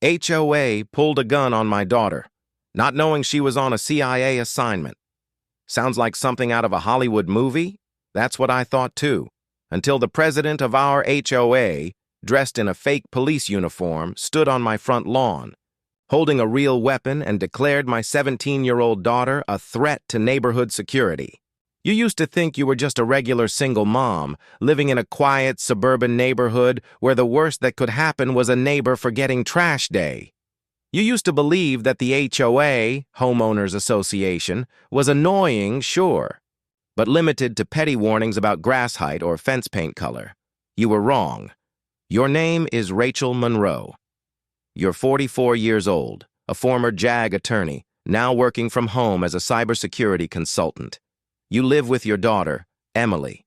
HOA pulled a gun on my daughter, not knowing she was on a CIA assignment. Sounds like something out of a Hollywood movie? That's what I thought too, until the president of our HOA, dressed in a fake police uniform, stood on my front lawn, holding a real weapon, and declared my 17-year-old daughter a threat to neighborhood security. You used to think you were just a regular single mom, living in a quiet suburban neighborhood where the worst that could happen was a neighbor forgetting trash day. You used to believe that the HOA, Homeowners Association, was annoying, sure, but limited to petty warnings about grass height or fence paint color. You were wrong. Your name is Rachel Monroe. You're 44 years old, a former JAG attorney, now working from home as a cybersecurity consultant. You live with your daughter, Emily.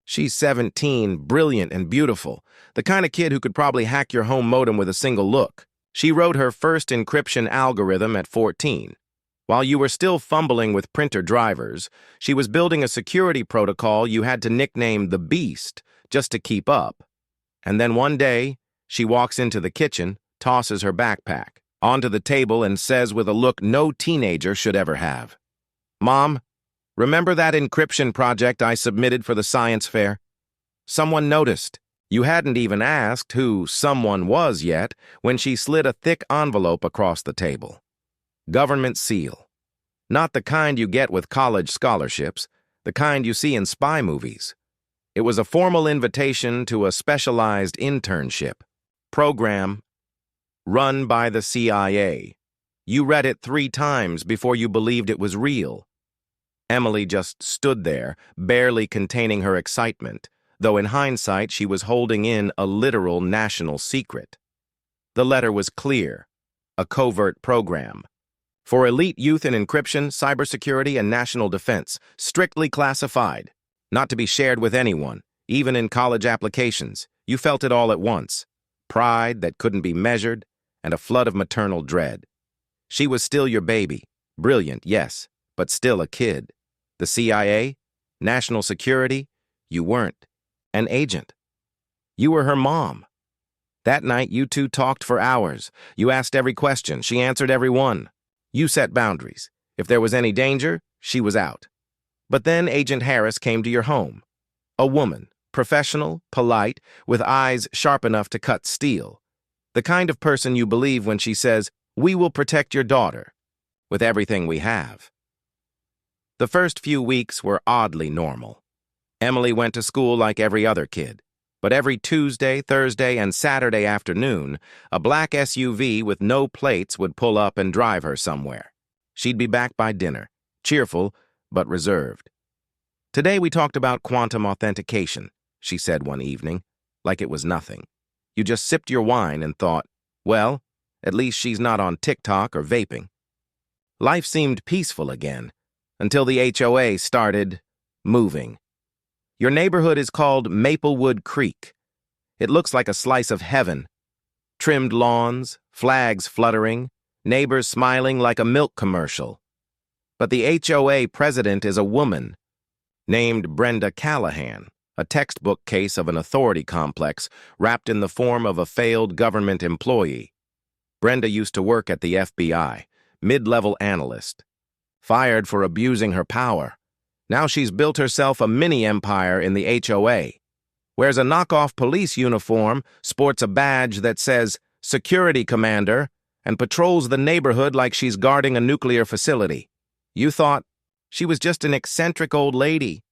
She's 17, brilliant and beautiful, the kind of kid who could probably hack your home modem with a single look. She wrote her first encryption algorithm at 14. While you were still fumbling with printer drivers, she was building a security protocol you had to nickname the Beast just to keep up. And then one day, she walks into the kitchen, tosses her backpack onto the table, and says with a look no teenager should ever have, "Mom, remember that encryption project I submitted for the science fair? Someone noticed." You hadn't even asked who someone was yet when she slid a thick envelope across the table. Government seal. Not the kind you get with college scholarships, the kind you see in spy movies. It was a formal invitation to a specialized internship program run by the CIA. You read it 3 times before you believed it was real. Emily just stood there, barely containing her excitement, though in hindsight she was holding in a literal national secret. The letter was clear: a covert program for elite youth in encryption, cybersecurity, and national defense, strictly classified, not to be shared with anyone, even in college applications. You felt it all at once: pride that couldn't be measured, and a flood of maternal dread. She was still your baby, brilliant, yes, but still a kid. The CIA, national security, you weren't. An agent. You were her mom. That night, you two talked for hours. You asked every question. She answered every one. You set boundaries. If there was any danger, she was out. But then Agent Harris came to your home. A woman, professional, polite, with eyes sharp enough to cut steel. The kind of person you believe when she says, "We will protect your daughter with everything we have." The first few weeks were oddly normal. Emily went to school like every other kid, but every Tuesday, Thursday, and Saturday afternoon, a black SUV with no plates would pull up and drive her somewhere. She'd be back by dinner, cheerful but reserved. "Today we talked about quantum authentication," she said one evening, like it was nothing. You just sipped your wine and thought, well, at least she's not on TikTok or vaping. Life seemed peaceful again, until the HOA started moving. Your neighborhood is called Maplewood Creek. It looks like a slice of heaven. Trimmed lawns, flags fluttering, neighbors smiling like a milk commercial. But the HOA president is a woman named Brenda Callahan, a textbook case of an authority complex wrapped in the form of a failed government employee. Brenda used to work at the FBI, mid-level analyst. Fired for abusing her power. Now she's built herself a mini-empire in the HOA. Wears a knockoff police uniform, sports a badge that says Security Commander, and patrols the neighborhood like she's guarding a nuclear facility. You thought she was just an eccentric old lady.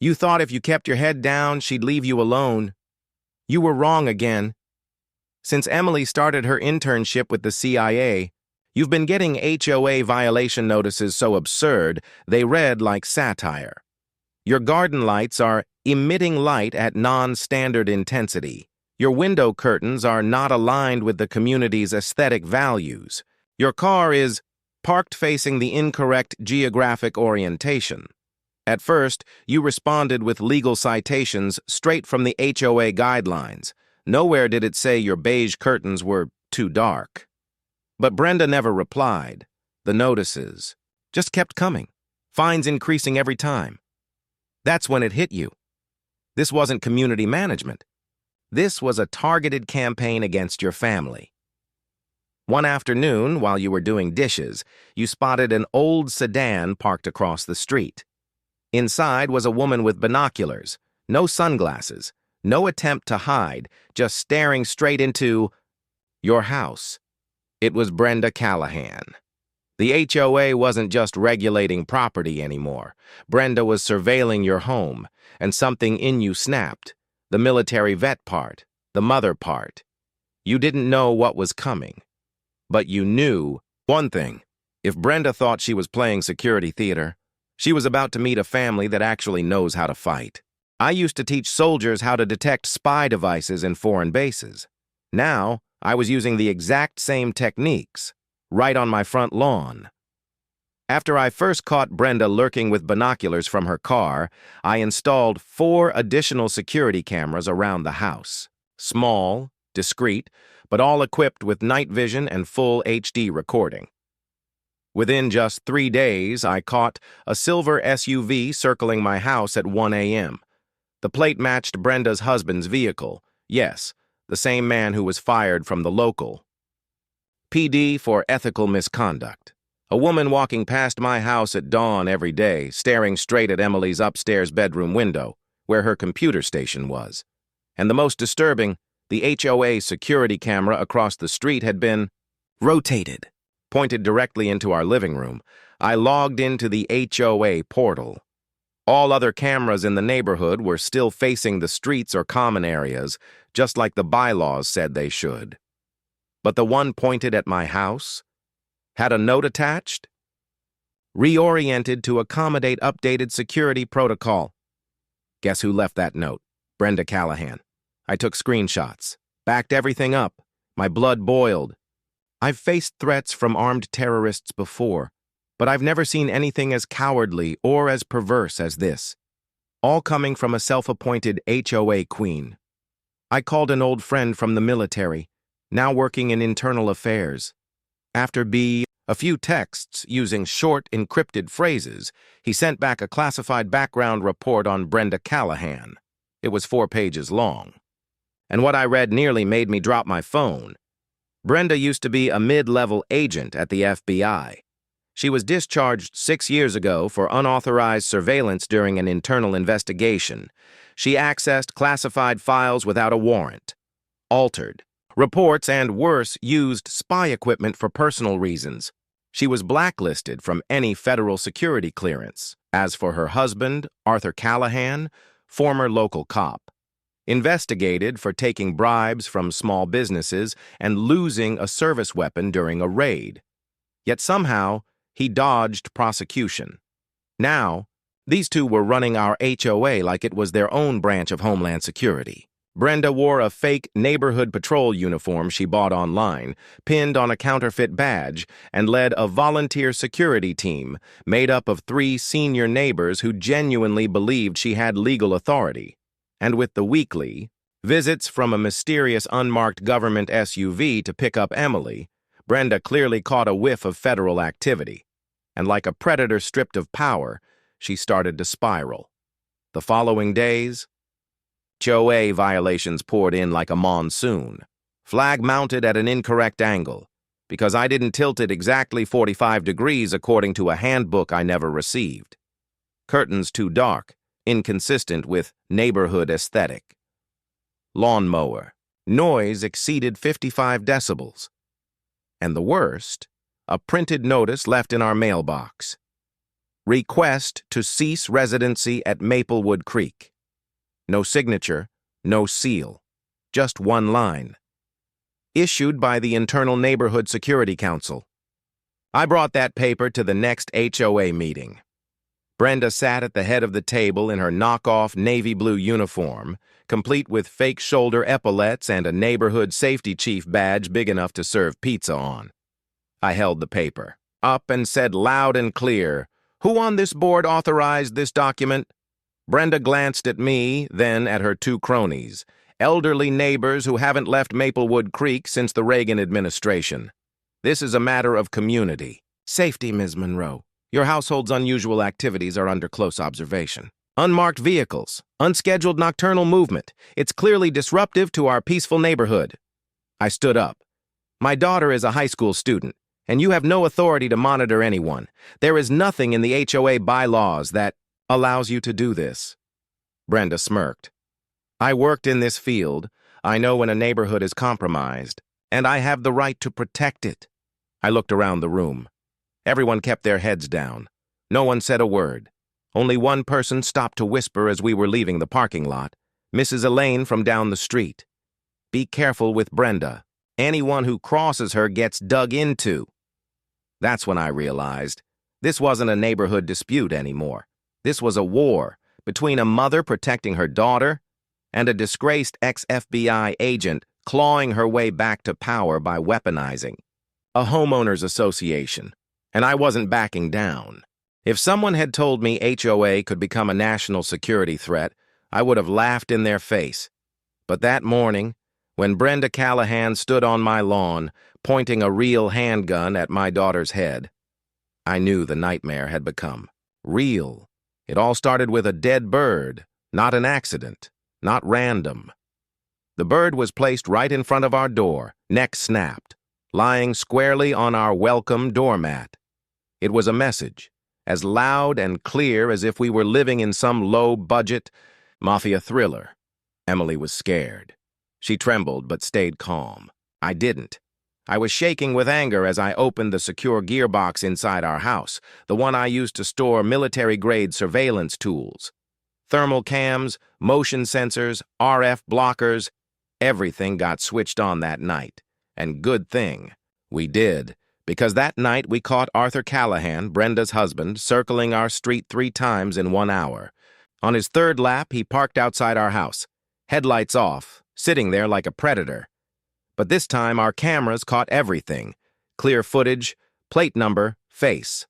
You thought if you kept your head down, she'd leave you alone. You were wrong again. Since Emily started her internship with the CIA, you've been getting HOA violation notices so absurd, they read like satire. Your garden lights are emitting light at non-standard intensity. Your window curtains are not aligned with the community's aesthetic values. Your car is parked facing the incorrect geographic orientation. At first, you responded with legal citations straight from the HOA guidelines. Nowhere did it say your beige curtains were too dark. But Brenda never replied. The notices just kept coming, fines increasing every time. That's when it hit you. This wasn't community management. This was a targeted campaign against your family. One afternoon, while you were doing dishes, you spotted an old sedan parked across the street. Inside was a woman with binoculars, no sunglasses, no attempt to hide, just staring straight into your house. It was Brenda Callahan. The HOA wasn't just regulating property anymore. Brenda was surveilling your home, and something in you snapped. The military vet part, the mother part. You didn't know what was coming. But you knew one thing. If Brenda thought she was playing security theater, she was about to meet a family that actually knows how to fight. I used to teach soldiers how to detect spy devices in foreign bases. Now, I was using the exact same techniques, right on my front lawn. After I first caught Brenda lurking with binoculars from her car, I installed 4 additional security cameras around the house. Small, discreet, but all equipped with night vision and full HD recording. Within just 3 days, I caught a silver SUV circling my house at 1 a.m. The plate matched Brenda's husband's vehicle. Yes, the same man who was fired from the local PD for ethical misconduct. A woman walking past my house at dawn every day, staring straight at Emily's upstairs bedroom window, where her computer station was. And the most disturbing, the HOA security camera across the street had been rotated, pointed directly into our living room. I logged into the HOA portal. All other cameras in the neighborhood were still facing the streets or common areas, just like the bylaws said they should. But the one pointed at my house had a note attached, reoriented to accommodate updated security protocol. Guess who left that note? Brenda Callahan. I took screenshots, backed everything up. My blood boiled. I've faced threats from armed terrorists before, but I've never seen anything as cowardly or as perverse as this. All coming from a self-appointed HOA queen. I called an old friend from the military, now working in internal affairs. After a few texts using short, encrypted phrases, he sent back a classified background report on Brenda Callahan. It was 4 pages long. And what I read nearly made me drop my phone. Brenda used to be a mid-level agent at the FBI. She was discharged 6 years ago for unauthorized surveillance during an internal investigation. She accessed classified files without a warrant, altered reports, and worse, used spy equipment for personal reasons. She was blacklisted from any federal security clearance. As for her husband, Arthur Callahan, former local cop, investigated for taking bribes from small businesses and losing a service weapon during a raid. Yet somehow, he dodged prosecution. Now, these two were running our HOA like it was their own branch of Homeland Security. Brenda wore a fake neighborhood patrol uniform she bought online, pinned on a counterfeit badge, and led a volunteer security team made up of 3 senior neighbors who genuinely believed she had legal authority. And with the weekly visits from a mysterious unmarked government SUV to pick up Emily, Brenda clearly caught a whiff of federal activity. And like a predator stripped of power, she started to spiral. The following days, HOA violations poured in like a monsoon. Flag mounted at an incorrect angle, because I didn't tilt it exactly 45 degrees according to a handbook I never received. Curtains too dark, inconsistent with neighborhood aesthetic. Lawnmower. Noise exceeded 55 decibels. And the worst, a printed notice left in our mailbox. Request to cease residency at Maplewood Creek. No signature, no seal, just one line. Issued by the Internal Neighborhood Security Council. I brought that paper to the next HOA meeting. Brenda sat at the head of the table in her knockoff navy blue uniform, complete with fake shoulder epaulets and a neighborhood safety chief badge big enough to serve pizza on. I held the paper up and said loud and clear, "Who on this board authorized this document?" Brenda glanced at me, then at her 2 cronies, elderly neighbors who haven't left Maplewood Creek since the Reagan administration. "This is a matter of community. Safety, Ms. Monroe. Your household's unusual activities are under close observation. Unmarked vehicles, unscheduled nocturnal movement. It's clearly disruptive to our peaceful neighborhood." I stood up. My daughter is a high school student, and you have no authority to monitor anyone. There is nothing in the HOA bylaws that allows you to do this." Brenda smirked. "I worked in this field. I know when a neighborhood is compromised, and I have the right to protect it." I looked around the room. Everyone kept their heads down. No one said a word. Only one person stopped to whisper as we were leaving the parking lot, Mrs. Elaine from down the street. "Be careful with Brenda. Anyone who crosses her gets dug into." That's when I realized this wasn't a neighborhood dispute anymore. This was a war between a mother protecting her daughter and a disgraced ex-FBI agent clawing her way back to power by weaponizing a homeowners association. And I wasn't backing down. If someone had told me HOA could become a national security threat, I would have laughed in their face. But that morning, when Brenda Callahan stood on my lawn, pointing a real handgun at my daughter's head, I knew the nightmare had become real. It all started with a dead bird, not an accident, not random. The bird was placed right in front of our door, neck snapped, lying squarely on our welcome doormat. It was a message, as loud and clear as if we were living in some low-budget mafia thriller. Emily was scared. She trembled but stayed calm. I didn't. I was shaking with anger as I opened the secure gearbox inside our house, the one I used to store military-grade surveillance tools. Thermal cams, motion sensors, RF blockers, everything got switched on that night. And good thing we did, because that night we caught Arthur Callahan, Brenda's husband, circling our street 3 times in 1 hour. On his 3rd lap, he parked outside our house, headlights off, sitting there like a predator. But this time our cameras caught everything: clear footage, plate number, face.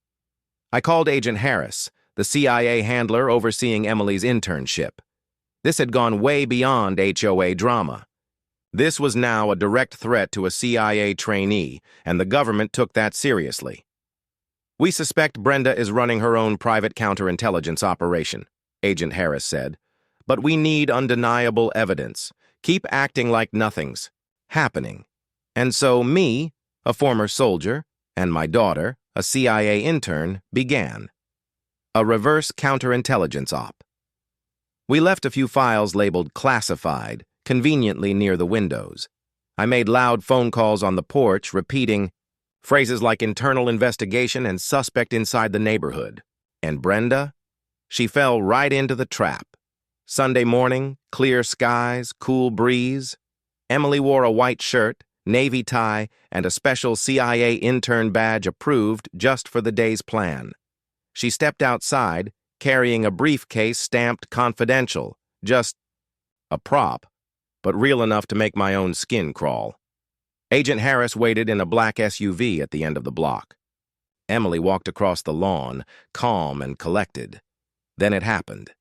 I called Agent Harris, the CIA handler overseeing Emily's internship. This had gone way beyond HOA drama. This was now a direct threat to a CIA trainee, and the government took that seriously. "We suspect Brenda is running her own private counterintelligence operation," Agent Harris said. "But we need undeniable evidence. Keep acting like nothing's happening." And so me, a former soldier, and my daughter, a CIA intern, began a reverse counterintelligence op. We left a few files labeled classified, conveniently near the windows. I made loud phone calls on the porch, repeating phrases like internal investigation and suspect inside the neighborhood. And Brenda? She fell right into the trap. Sunday morning, clear skies, cool breeze. Emily wore a white shirt, navy tie, and a special CIA intern badge approved just for the day's plan. She stepped outside, carrying a briefcase stamped confidential, just a prop, but real enough to make my own skin crawl. Agent Harris waited in a black SUV at the end of the block. Emily walked across the lawn, calm and collected. Then it happened.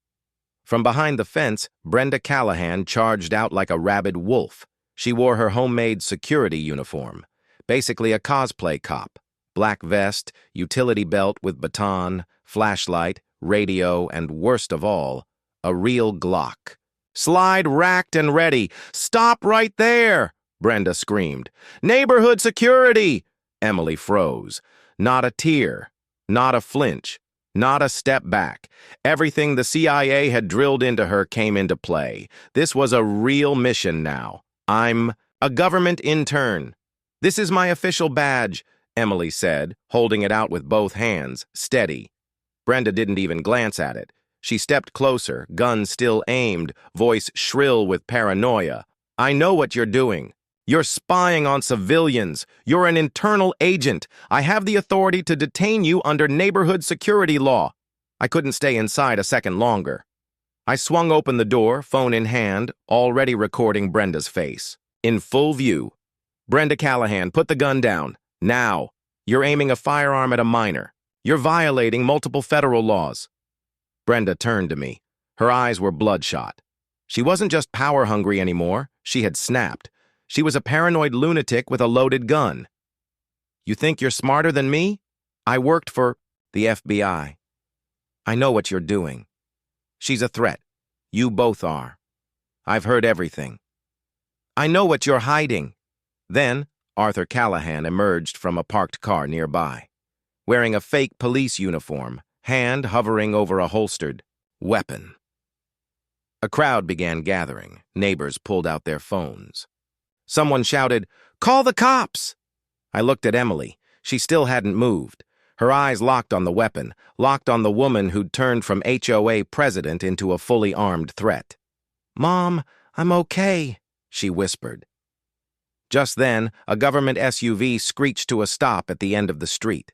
From behind the fence, Brenda Callahan charged out like a rabid wolf. She wore her homemade security uniform, basically a cosplay cop. Black vest, utility belt with baton, flashlight, radio, and worst of all, a real Glock. "Slide racked and ready. Stop right there!" Brenda screamed. "Neighborhood security!" Emily froze. Not a tear, not a flinch, not a step back. Everything the CIA had drilled into her came into play. This was a real mission now. "I'm a government intern. This is my official badge," Emily said, holding it out with both hands, steady. Brenda didn't even glance at it. She stepped closer, gun still aimed, voice shrill with paranoia. "I know what you're doing. You're spying on civilians. You're an internal agent. I have the authority to detain you under neighborhood security law." I couldn't stay inside a second longer. I swung open the door, phone in hand, already recording Brenda's face. In full view. "Brenda Callahan, put the gun down. Now. You're aiming a firearm at a minor. You're violating multiple federal laws." Brenda turned to me. Her eyes were bloodshot. She wasn't just power-hungry anymore. She had snapped. She was a paranoid lunatic with a loaded gun. "You think you're smarter than me? I worked for the FBI. I know what you're doing. She's a threat. You both are. I've heard everything. I know what you're hiding." Then, Arthur Callahan emerged from a parked car nearby, wearing a fake police uniform, hand hovering over a holstered weapon. A crowd began gathering. Neighbors pulled out their phones. Someone shouted, "Call the cops!" I looked at Emily. She still hadn't moved. Her eyes locked on the weapon, locked on the woman who'd turned from HOA president into a fully armed threat. "Mom, I'm okay," she whispered. Just then, a government SUV screeched to a stop at the end of the street.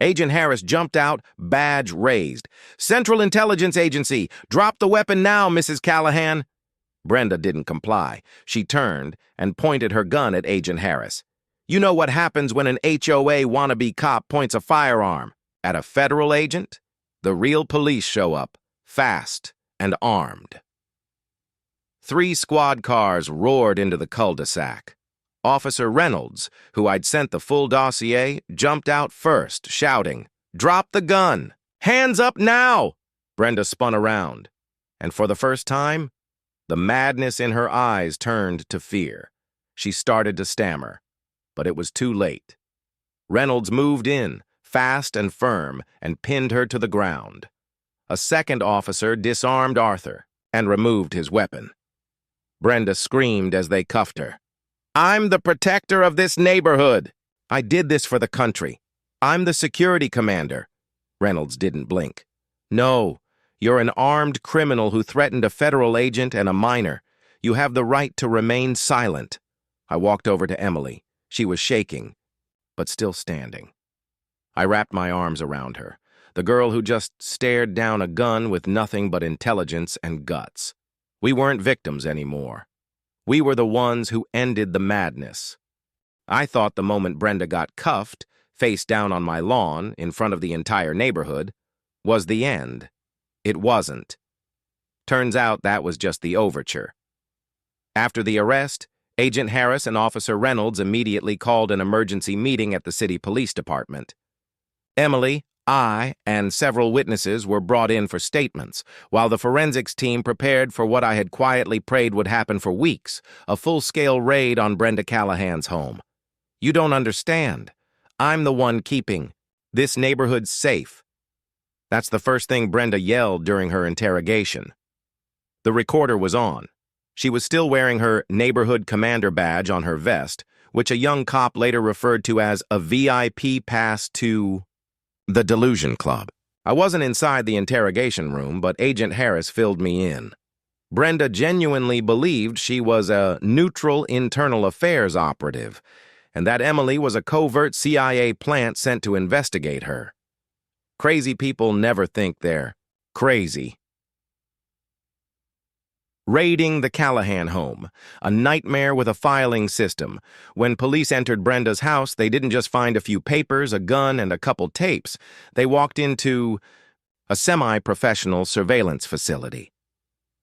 Agent Harris jumped out, badge raised. "Central Intelligence Agency, drop the weapon now, Mrs. Callahan." Brenda didn't comply. She turned and pointed her gun at Agent Harris. "You know what happens when an HOA wannabe cop points a firearm at a federal agent? The real police show up, fast and armed." 3 squad cars roared into the cul-de-sac. Officer Reynolds, who I'd sent the full dossier, jumped out first, shouting, "Drop the gun! Hands up now!" Brenda spun around, and for the first time, the madness in her eyes turned to fear. She started to stammer, but it was too late. Reynolds moved in, fast and firm, and pinned her to the ground. A second officer disarmed Arthur and removed his weapon. Brenda screamed as they cuffed her. "I'm the protector of this neighborhood. I did this for the country. I'm the security commander." Reynolds didn't blink. "No, you're an armed criminal who threatened a federal agent and a minor. You have the right to remain silent." I walked over to Emily. She was shaking, but still standing. I wrapped my arms around her, the girl who just stared down a gun with nothing but intelligence and guts. We weren't victims anymore. We were the ones who ended the madness. I thought the moment Brenda got cuffed, face down on my lawn, in front of the entire neighborhood, was the end. It wasn't. Turns out that was just the overture. After the arrest, Agent Harris and Officer Reynolds immediately called an emergency meeting at the city police department. Emily, I, and several witnesses were brought in for statements, while the forensics team prepared for what I had quietly prayed would happen for weeks, a full-scale raid on Brenda Callahan's home. You don't understand. I'm the one keeping this neighborhood safe. That's the first thing Brenda yelled during her interrogation. The recorder was on. She was still wearing her neighborhood commander badge on her vest, which a young cop later referred to as a VIP pass to the Delusion Club. I wasn't inside the interrogation room, but Agent Harris filled me in. Brenda genuinely believed she was a neutral internal affairs operative, and that Emily was a covert CIA plant sent to investigate her. Crazy people never think they're crazy. Raiding the Callahan home, a nightmare with a filing system. When police entered Brenda's house, they didn't just find a few papers, a gun, and a couple tapes. They walked into a semi-professional surveillance facility.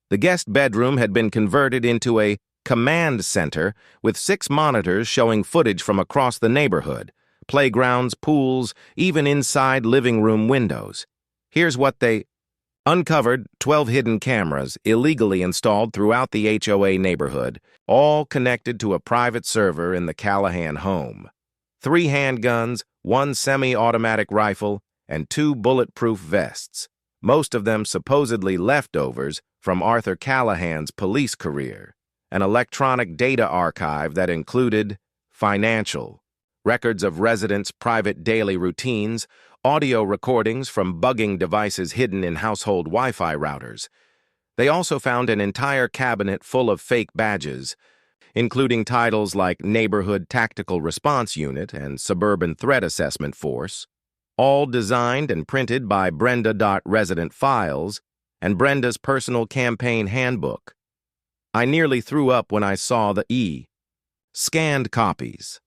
The guest bedroom had been converted into a command center with 6 monitors showing footage from across the neighborhood, playgrounds, pools, even inside living room windows. Here's what they uncovered: 12 hidden cameras illegally installed throughout the HOA neighborhood, all connected to a private server in the Callahan home. 3 handguns, 1 semi-automatic rifle, and 2 bulletproof vests, most of them supposedly leftovers from Arthur Callahan's police career. An electronic data archive that included financial, records of residents' private daily routines, audio recordings from bugging devices hidden in household Wi-Fi routers. They also found an entire cabinet full of fake badges, including titles like Neighborhood Tactical Response Unit and Suburban Threat Assessment Force, all designed and printed by Brenda.Resident Files and Brenda's personal campaign handbook. I nearly threw up when I saw the scanned copies.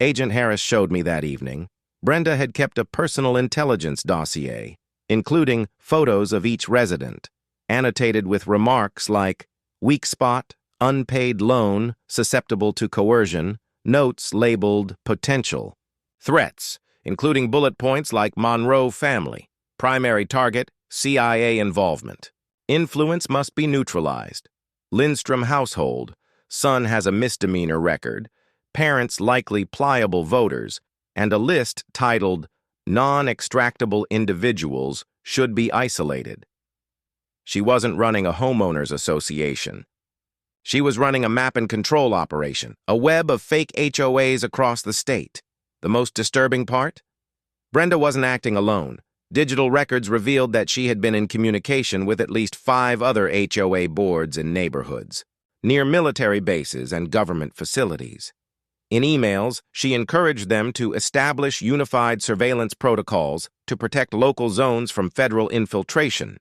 Agent Harris showed me that evening. Brenda had kept a personal intelligence dossier, including photos of each resident, annotated with remarks like weak spot, unpaid loan, susceptible to coercion, notes labeled potential, threats, including bullet points like Monroe family, primary target, CIA involvement. Influence must be neutralized. Lindstrom household, son has a misdemeanor record, parents likely pliable voters, and a list titled "Non-extractable individuals should be isolated." She wasn't running a homeowners association. She was running a map and control operation, a web of fake HOAs across the state. The most disturbing part? Brenda wasn't acting alone. Digital records revealed that she had been in communication with at least 5 other HOA boards in neighborhoods, near military bases and government facilities. In emails, she encouraged them to establish unified surveillance protocols to protect local zones from federal infiltration.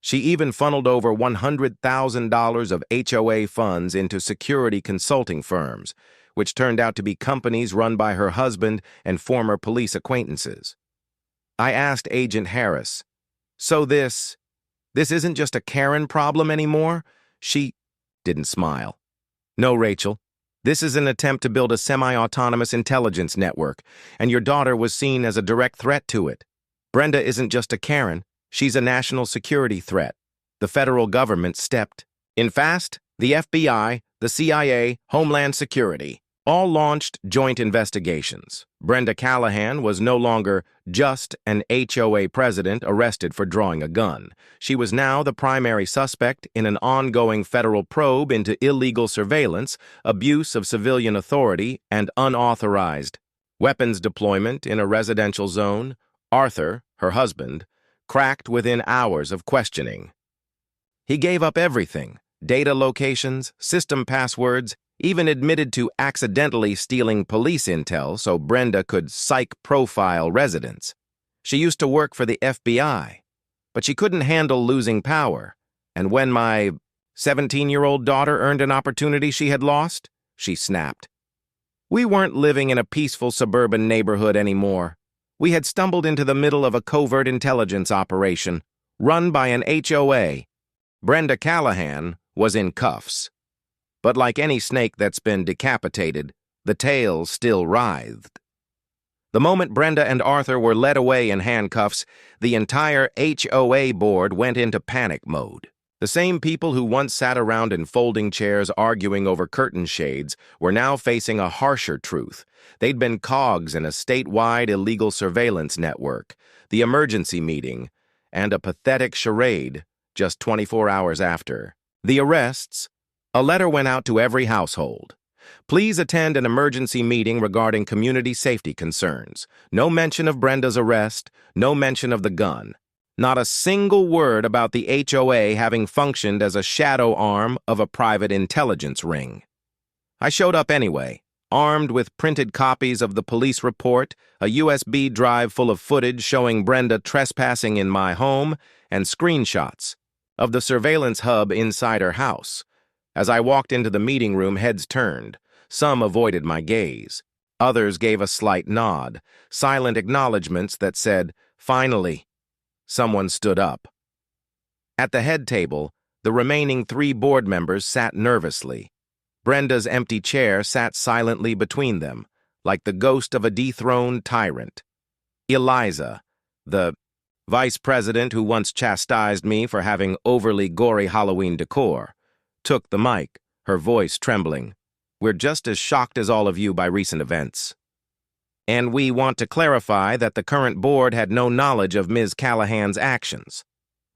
She even funneled over $100,000 of HOA funds into security consulting firms, which turned out to be companies run by her husband and former police acquaintances. I asked Agent Harris, "So this isn't just a Karen problem anymore?" She didn't smile. "No, Rachel. This is an attempt to build a semi-autonomous intelligence network, and your daughter was seen as a direct threat to it. Brenda isn't just a Karen, she's a national security threat. The federal government stepped in fast. The FBI, the CIA, Homeland Security, all launched joint investigations. Brenda Callahan was no longer just an HOA president arrested for drawing a gun. She was now the primary suspect in an ongoing federal probe into illegal surveillance, abuse of civilian authority, and unauthorized weapons deployment in a residential zone. Arthur, her husband, cracked within hours of questioning. He gave up everything: data locations, system passwords, even admitted to accidentally stealing police intel so Brenda could psych profile residents. She used to work for the FBI, but she couldn't handle losing power. And when my 17-year-old daughter earned an opportunity she had lost, she snapped. We weren't living in a peaceful suburban neighborhood anymore. We had stumbled into the middle of a covert intelligence operation run by an HOA. Brenda Callahan was in cuffs. But like any snake that's been decapitated, the tail still writhed. The moment Brenda and Arthur were led away in handcuffs, the entire HOA board went into panic mode. The same people who once sat around in folding chairs arguing over curtain shades were now facing a harsher truth. They'd been cogs in a statewide illegal surveillance network, the emergency meeting, and a pathetic charade just 24 hours after. The arrests. A letter went out to every household. Please attend an emergency meeting regarding community safety concerns. No mention of Brenda's arrest, no mention of the gun. Not a single word about the HOA having functioned as a shadow arm of a private intelligence ring. I showed up anyway, armed with printed copies of the police report, a USB drive full of footage showing Brenda trespassing in my home, and screenshots of the surveillance hub inside her house. As I walked into the meeting room, heads turned. Some avoided my gaze. Others gave a slight nod, silent acknowledgments that said, "Finally." Someone stood up. At the head table, the remaining 3 board members sat nervously. Brenda's empty chair sat silently between them, like the ghost of a dethroned tyrant. Eliza, the vice president who once chastised me for having overly gory Halloween decor, took the mic, her voice trembling. "We're just as shocked as all of you by recent events. And we want to clarify that the current board had no knowledge of Ms. Callahan's actions."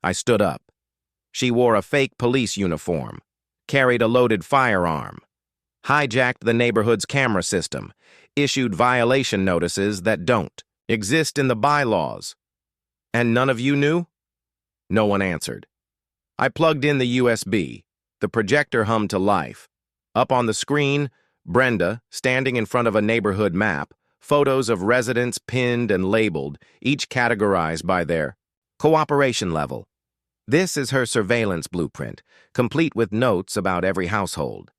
I stood up. She wore a fake police uniform, carried a loaded firearm, hijacked the neighborhood's camera system, issued violation notices that don't exist in the bylaws. And none of you knew? No one answered. I plugged in the USB. The projector hummed to life. Up on the screen, Brenda, standing in front of a neighborhood map, photos of residents pinned and labeled, each categorized by their cooperation level. This is her surveillance blueprint, complete with notes about every household.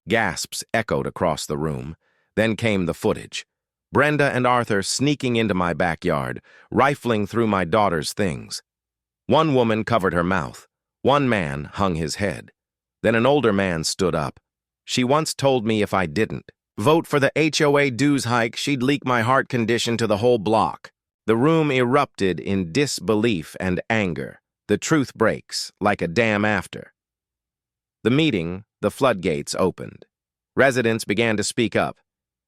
Gasps echoed across the room. Then came the footage. Brenda and Arthur sneaking into my backyard, rifling through my daughter's things. One woman covered her mouth. One man hung his head. Then an older man stood up. She once told me if I didn't vote for the HOA dues hike, she'd leak my heart condition to the whole block. The room erupted in disbelief and anger. The truth breaks, like a dam after. The meeting, the floodgates opened. Residents began to speak up.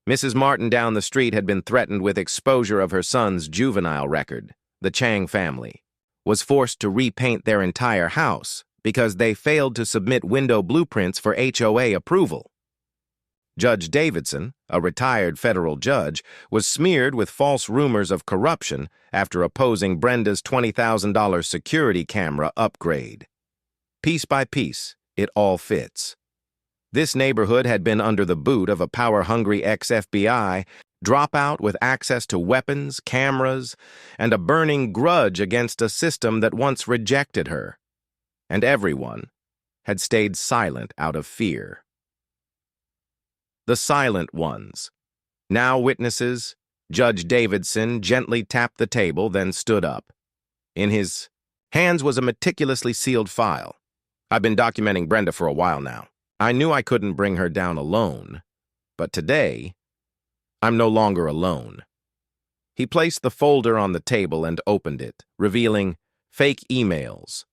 Mrs. Martin down the street had been threatened with exposure of her son's juvenile record. The Chang family was forced to repaint their entire house because they failed to submit window blueprints for HOA approval. Judge Davidson, a retired federal judge, was smeared with false rumors of corruption after opposing Brenda's $20,000 security camera upgrade. Piece by piece, it all fits. This neighborhood had been under the boot of a power-hungry ex-FBI dropout with access to weapons, cameras, and a burning grudge against a system that once rejected her. And everyone had stayed silent out of fear. The silent ones. Now witnesses, Judge Davidson gently tapped the table, then stood up. In his hands was a meticulously sealed file. I've been documenting Brenda for a while now. I knew I couldn't bring her down alone, but today, I'm no longer alone. He placed the folder on the table and opened it, revealing fake emails.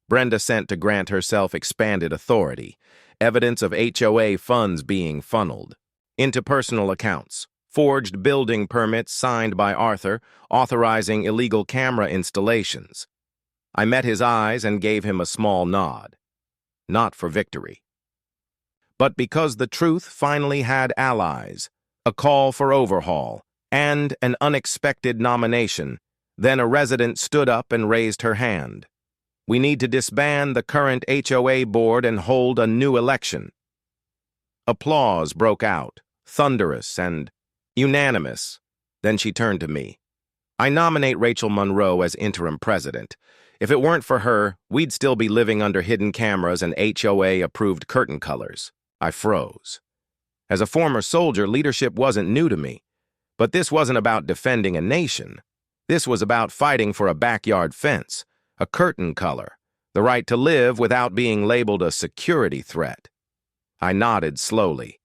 Brenda sent to grant herself expanded authority, evidence of HOA funds being funneled into personal accounts, forged building permits signed by Arthur authorizing illegal camera installations. I met his eyes and gave him a small nod. Not for victory, but because the truth finally had allies, a call for overhaul, and an unexpected nomination. Then a resident stood up and raised her hand. We need to disband the current HOA board and hold a new election. Applause broke out, thunderous and unanimous. Then she turned to me. I nominate Rachel Monroe as interim president. If it weren't for her, we'd still be living under hidden cameras and HOA-approved curtain colors. I froze. As a former soldier, leadership wasn't new to me. But this wasn't about defending a nation. This was about fighting for a backyard fence, a curtain color, the right to live without being labeled a security threat. I nodded slowly.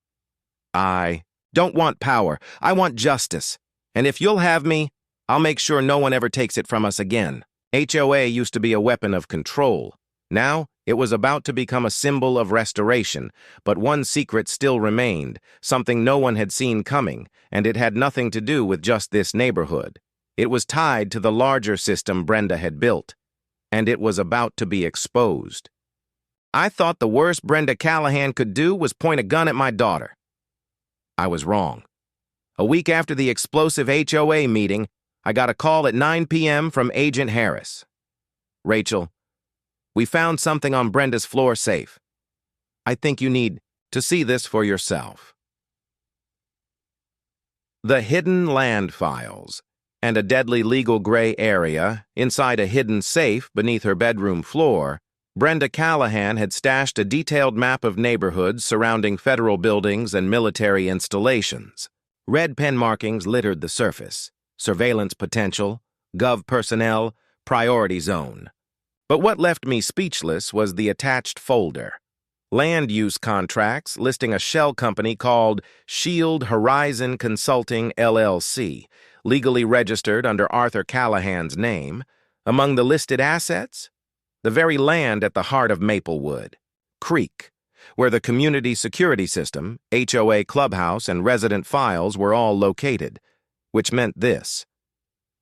I don't want power. I want justice. And if you'll have me, I'll make sure no one ever takes it from us again. HOA used to be a weapon of control. Now, it was about to become a symbol of restoration, but one secret still remained, something no one had seen coming, and it had nothing to do with just this neighborhood. It was tied to the larger system Brenda had built, and it was about to be exposed. I thought the worst Brenda Callahan could do was point a gun at my daughter. I was wrong. A week after the explosive HOA meeting, I got a call at 9 p.m. from Agent Harris. Rachel, we found something on Brenda's floor safe. I think you need to see this for yourself. The hidden land files and a deadly legal gray area inside a hidden safe beneath her bedroom floor, Brenda Callahan had stashed a detailed map of neighborhoods surrounding federal buildings and military installations. Red pen markings littered the surface. Surveillance potential, gov personnel, priority zone. But what left me speechless was the attached folder. Land use contracts listing a shell company called Shield Horizon Consulting LLC, legally registered under Arthur Callahan's name. Among the listed assets, the very land at the heart of Maplewood, Creek, where the community security system, HOA clubhouse, and resident files were all located, which meant this.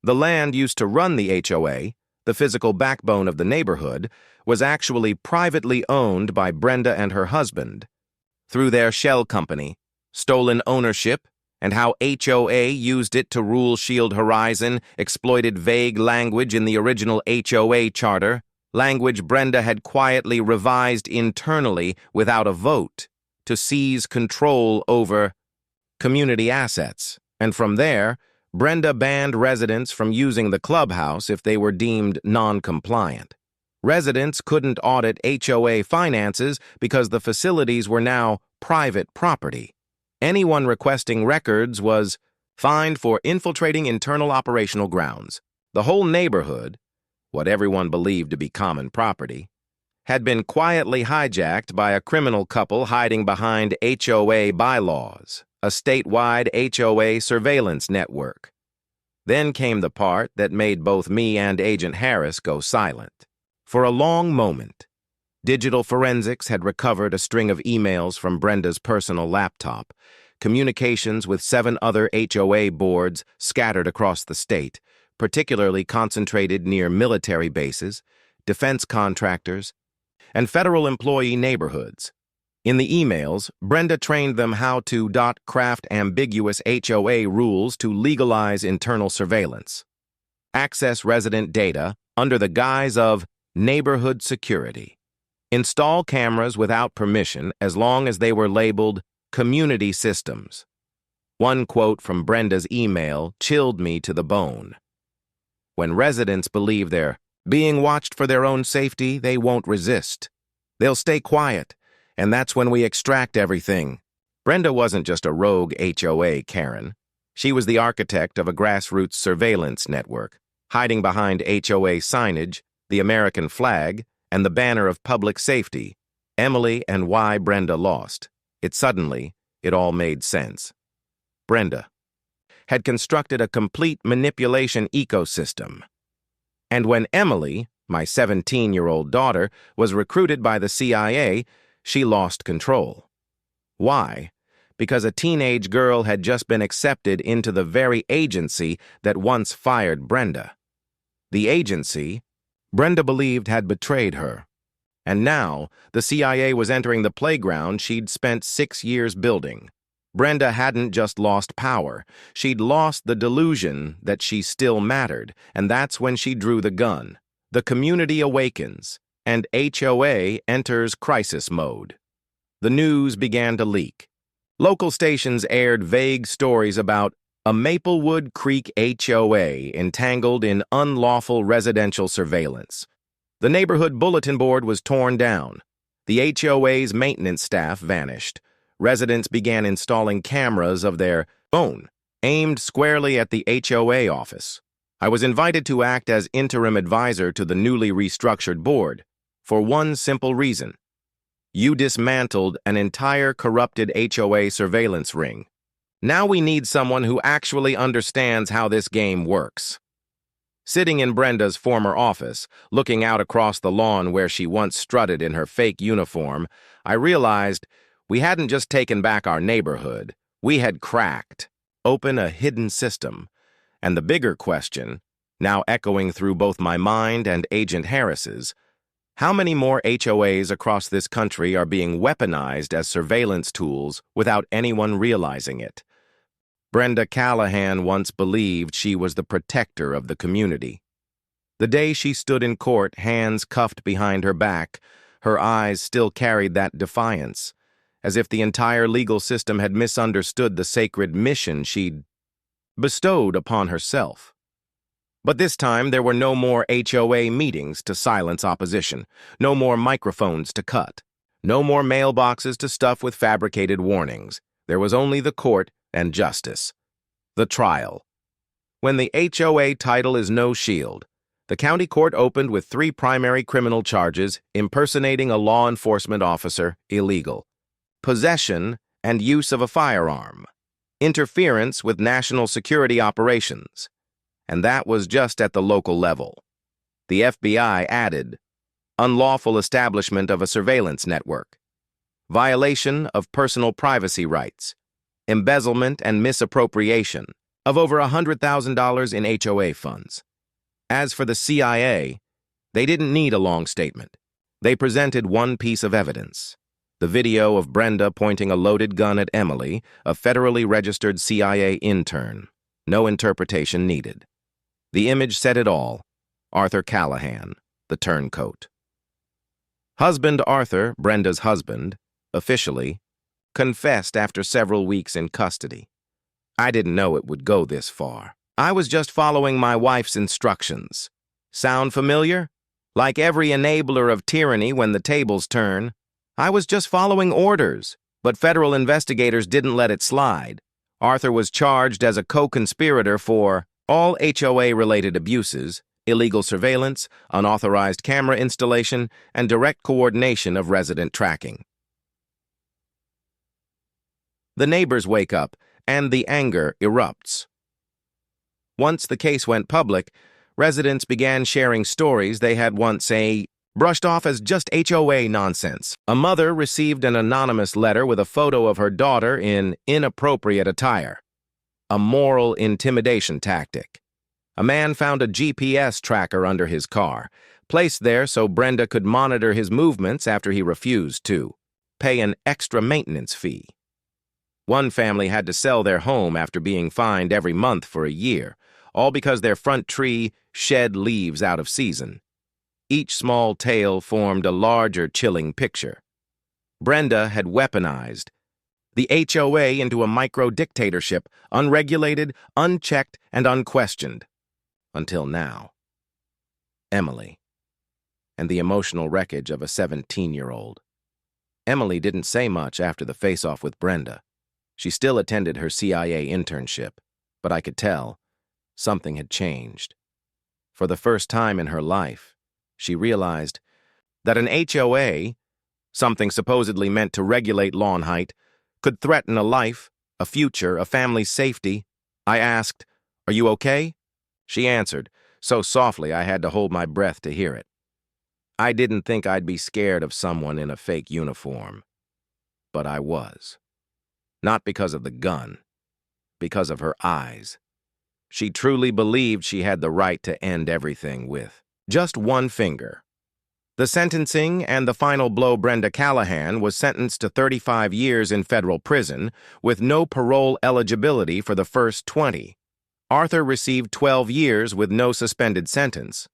The land used to run the HOA, the physical backbone of the neighborhood, was actually privately owned by Brenda and her husband. Through their shell company, stolen ownership, and how HOA used it to rule Shield Horizon, exploited vague language in the original HOA charter, language Brenda had quietly revised internally without a vote, to seize control over community assets. And from there, Brenda banned residents from using the clubhouse if they were deemed non-compliant. Residents couldn't audit HOA finances because the facilities were now private property. Anyone requesting records was fined for infiltrating internal operational grounds. The whole neighborhood, what everyone believed to be common property, had been quietly hijacked by a criminal couple hiding behind HOA bylaws, a statewide HOA surveillance network. Then came the part that made both me and Agent Harris go silent. For a long moment, digital forensics had recovered a string of emails from Brenda's personal laptop, communications with 7 other HOA boards scattered across the state, particularly concentrated near military bases, defense contractors, and federal employee neighborhoods. In the emails, Brenda trained them how to craft ambiguous HOA rules to legalize internal surveillance, access resident data under the guise of neighborhood security, install cameras without permission as long as they were labeled community systems. One quote from Brenda's email chilled me to the bone. When residents believe they're being watched for their own safety, they won't resist. They'll stay quiet, and that's when we extract everything. Brenda wasn't just a rogue HOA Karen. She was the architect of a grassroots surveillance network, hiding behind HOA signage, the American flag, and the banner of public safety. Emily and why Brenda lost. It all made sense. Brenda had constructed a complete manipulation ecosystem. And when Emily, my 17-year-old daughter, was recruited by the CIA, she lost control. Why? Because a teenage girl had just been accepted into the very agency that once fired Brenda. The agency Brenda believed had betrayed her. And now, the CIA was entering the playground she'd spent 6 years building. Brenda hadn't just lost power, she'd lost the delusion that she still mattered, and that's when she drew the gun. The community awakens, and HOA enters crisis mode. The news began to leak. Local stations aired vague stories about a Maplewood Creek HOA entangled in unlawful residential surveillance. The neighborhood bulletin board was torn down. The HOA's maintenance staff vanished. Residents began installing cameras of their own, aimed squarely at the HOA office. I was invited to act as interim advisor to the newly restructured board, for one simple reason. You dismantled an entire corrupted HOA surveillance ring. Now we need someone who actually understands how this game works. Sitting in Brenda's former office, looking out across the lawn where she once strutted in her fake uniform, I realized we hadn't just taken back our neighborhood, we had cracked open a hidden system. And the bigger question, now echoing through both my mind and Agent Harris's, how many more HOAs across this country are being weaponized as surveillance tools without anyone realizing it? Brenda Callahan once believed she was the protector of the community. The day she stood in court, hands cuffed behind her back, her eyes still carried that defiance, as if the entire legal system had misunderstood the sacred mission she'd bestowed upon herself. But this time there were no more HOA meetings to silence opposition, no more microphones to cut, no more mailboxes to stuff with fabricated warnings. There was only the court and justice. The trial. When the HOA title is no shield, the county court opened with 3 primary criminal charges: impersonating a law enforcement officer, illegal; possession and use of a firearm; interference with national security operations. And that was just at the local level. The FBI added unlawful establishment of a surveillance network, violation of personal privacy rights, embezzlement and misappropriation of over $100,000 in HOA funds. As for the CIA, they didn't need a long statement. They presented one piece of evidence: the video of Brenda pointing a loaded gun at Emily, a federally registered CIA intern. No interpretation needed. The image said it all. Arthur Callahan, the turncoat. Husband Arthur, Brenda's husband, officially, confessed after several weeks in custody. I didn't know it would go this far. I was just following my wife's instructions. Sound familiar? Like every enabler of tyranny when the tables turn. I was just following orders, but federal investigators didn't let it slide. Arthur was charged as a co-conspirator for all HOA-related abuses, illegal surveillance, unauthorized camera installation, and direct coordination of resident tracking. The neighbors wake up, and the anger erupts. Once the case went public, residents began sharing stories they had once brushed off as just HOA nonsense. A mother received an anonymous letter with a photo of her daughter in inappropriate attire. A moral intimidation tactic. A man found a GPS tracker under his car, placed there so Brenda could monitor his movements after he refused to pay an extra maintenance fee. One family had to sell their home after being fined every month for a year, all because their front tree shed leaves out of season. Each small tale formed a larger, chilling picture. Brenda had weaponized the HOA into a micro-dictatorship, unregulated, unchecked, and unquestioned. Until now. Emily. And the emotional wreckage of a 17-year-old. Emily didn't say much after the face-off with Brenda. She still attended her CIA internship, but I could tell something had changed. For the first time in her life, she realized that an HOA, something supposedly meant to regulate lawn height, could threaten a life, a future, a family's safety. I asked, "Are you okay?" She answered, so softly I had to hold my breath to hear it. I didn't think I'd be scared of someone in a fake uniform. But I was. Not because of the gun, because of her eyes. She truly believed she had the right to end everything with just one finger. The sentencing and the final blow. Brenda Callahan was sentenced to 35 years in federal prison with no parole eligibility for the first 20. Arthur received 12 years with no suspended sentence.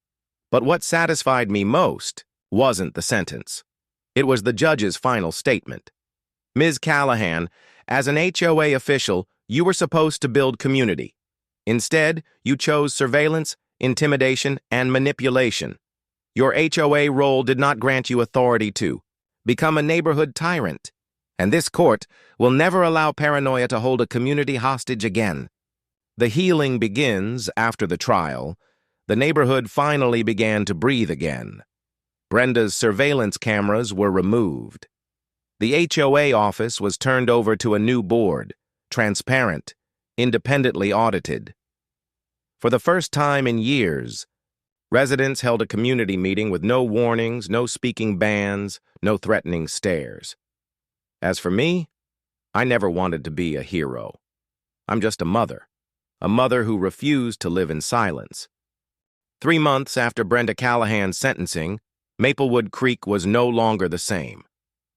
But what satisfied me most wasn't the sentence. It was the judge's final statement. Ms. Callahan, as an HOA official, you were supposed to build community. Instead, you chose surveillance, intimidation, and manipulation. Your HOA role did not grant you authority to become a neighborhood tyrant. And this court will never allow paranoia to hold a community hostage again. The healing begins after the trial. The neighborhood finally began to breathe again. Brenda's surveillance cameras were removed. The HOA office was turned over to a new board, transparent, independently audited. For the first time in years, residents held a community meeting with no warnings, no speaking bans, no threatening stares. As for me, I never wanted to be a hero. I'm just a mother who refused to live in silence. 3 months after Brenda Callahan's sentencing, Maplewood Creek was no longer the same.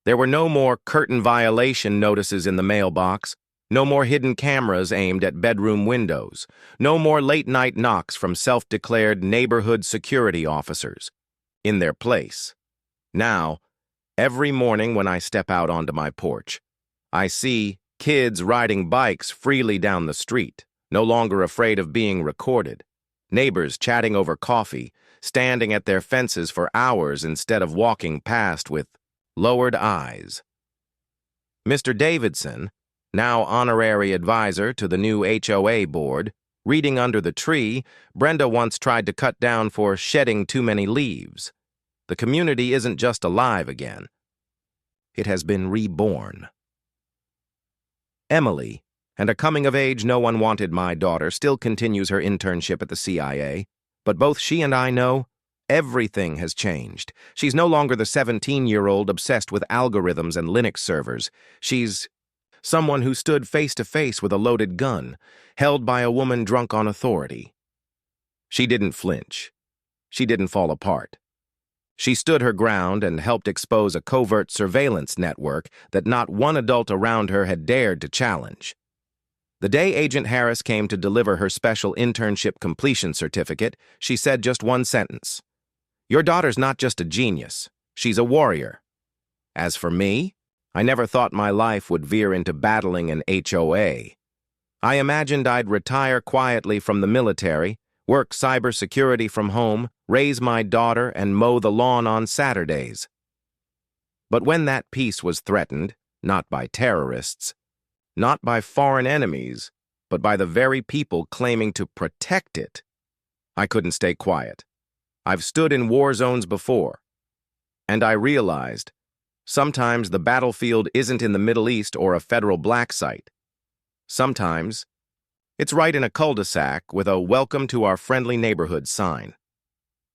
There were no more curtain violation notices in the mailbox, no more hidden cameras aimed at bedroom windows, no more late-night knocks from self-declared neighborhood security officers. In their place, now, every morning when I step out onto my porch, I see kids riding bikes freely down the street, no longer afraid of being recorded. Neighbors chatting over coffee, standing at their fences for hours instead of walking past with lowered eyes. Mr. Davidson, now honorary advisor to the new HOA board, reading under the tree Brenda once tried to cut down for shedding too many leaves. The community isn't just alive again. It has been reborn. Emily, and a coming-of-age no-one-wanted-my daughter, still continues her internship at the CIA, but both she and I know everything has changed. She's no longer the 17-year-old obsessed with algorithms and Linux servers. She's someone who stood face-to-face with a loaded gun, held by a woman drunk on authority. She didn't flinch. She didn't fall apart. She stood her ground and helped expose a covert surveillance network that not one adult around her had dared to challenge. The day Agent Harris came to deliver her special internship completion certificate, she said just one sentence. "Your daughter's not just a genius, she's a warrior." As for me, I never thought my life would veer into battling an HOA. I imagined I'd retire quietly from the military, work cybersecurity from home, raise my daughter, and mow the lawn on Saturdays. But when that peace was threatened, not by terrorists, not by foreign enemies, but by the very people claiming to protect it, I couldn't stay quiet. I've stood in war zones before, and I realized sometimes the battlefield isn't in the Middle East or a federal black site. Sometimes it's right in a cul-de-sac with a "Welcome to our friendly neighborhood" sign.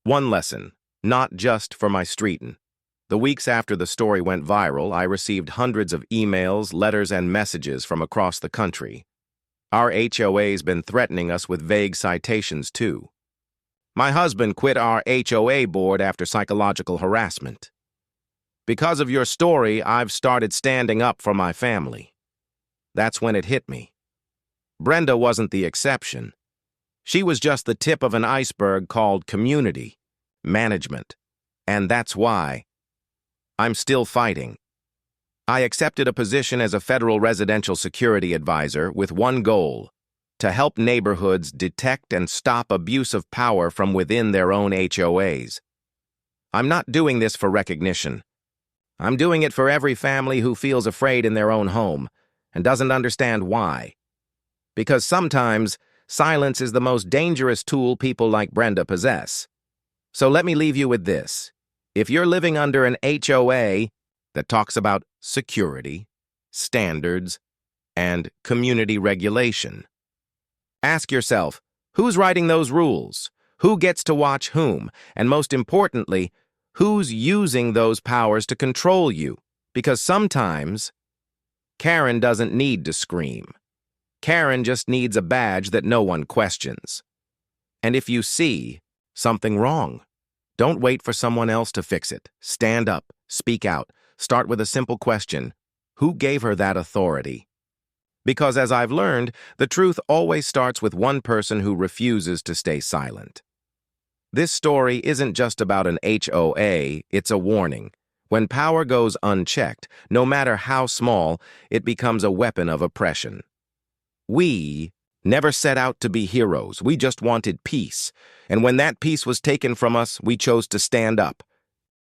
One lesson: not just for my streetin'. The weeks after the story went viral, I received hundreds of emails, letters, and messages from across the country. Our HOA's been threatening us with vague citations, too. My husband quit our HOA board after psychological harassment. Because of your story, I've started standing up for my family. That's when it hit me. Brenda wasn't the exception. She was just the tip of an iceberg called community management. And that's why I'm still fighting. I accepted a position as a federal residential security advisor with one goal: to help neighborhoods detect and stop abuse of power from within their own HOAs. I'm not doing this for recognition. I'm doing it for every family who feels afraid in their own home and doesn't understand why. Because sometimes silence is the most dangerous tool people like Brenda possess. So let me leave you with this. If you're living under an HOA that talks about security, standards, and community regulation, ask yourself, who's writing those rules? Who gets to watch whom? And most importantly, who's using those powers to control you? Because sometimes Karen doesn't need to scream. Karen just needs a badge that no one questions. And if you see something wrong, don't wait for someone else to fix it. Stand up, speak out, start with a simple question: who gave her that authority? Because as I've learned, the truth always starts with one person who refuses to stay silent. This story isn't just about an HOA, it's a warning. When power goes unchecked, no matter how small, it becomes a weapon of oppression. We never set out to be heroes. We just wanted peace. And when that peace was taken from us, we chose to stand up.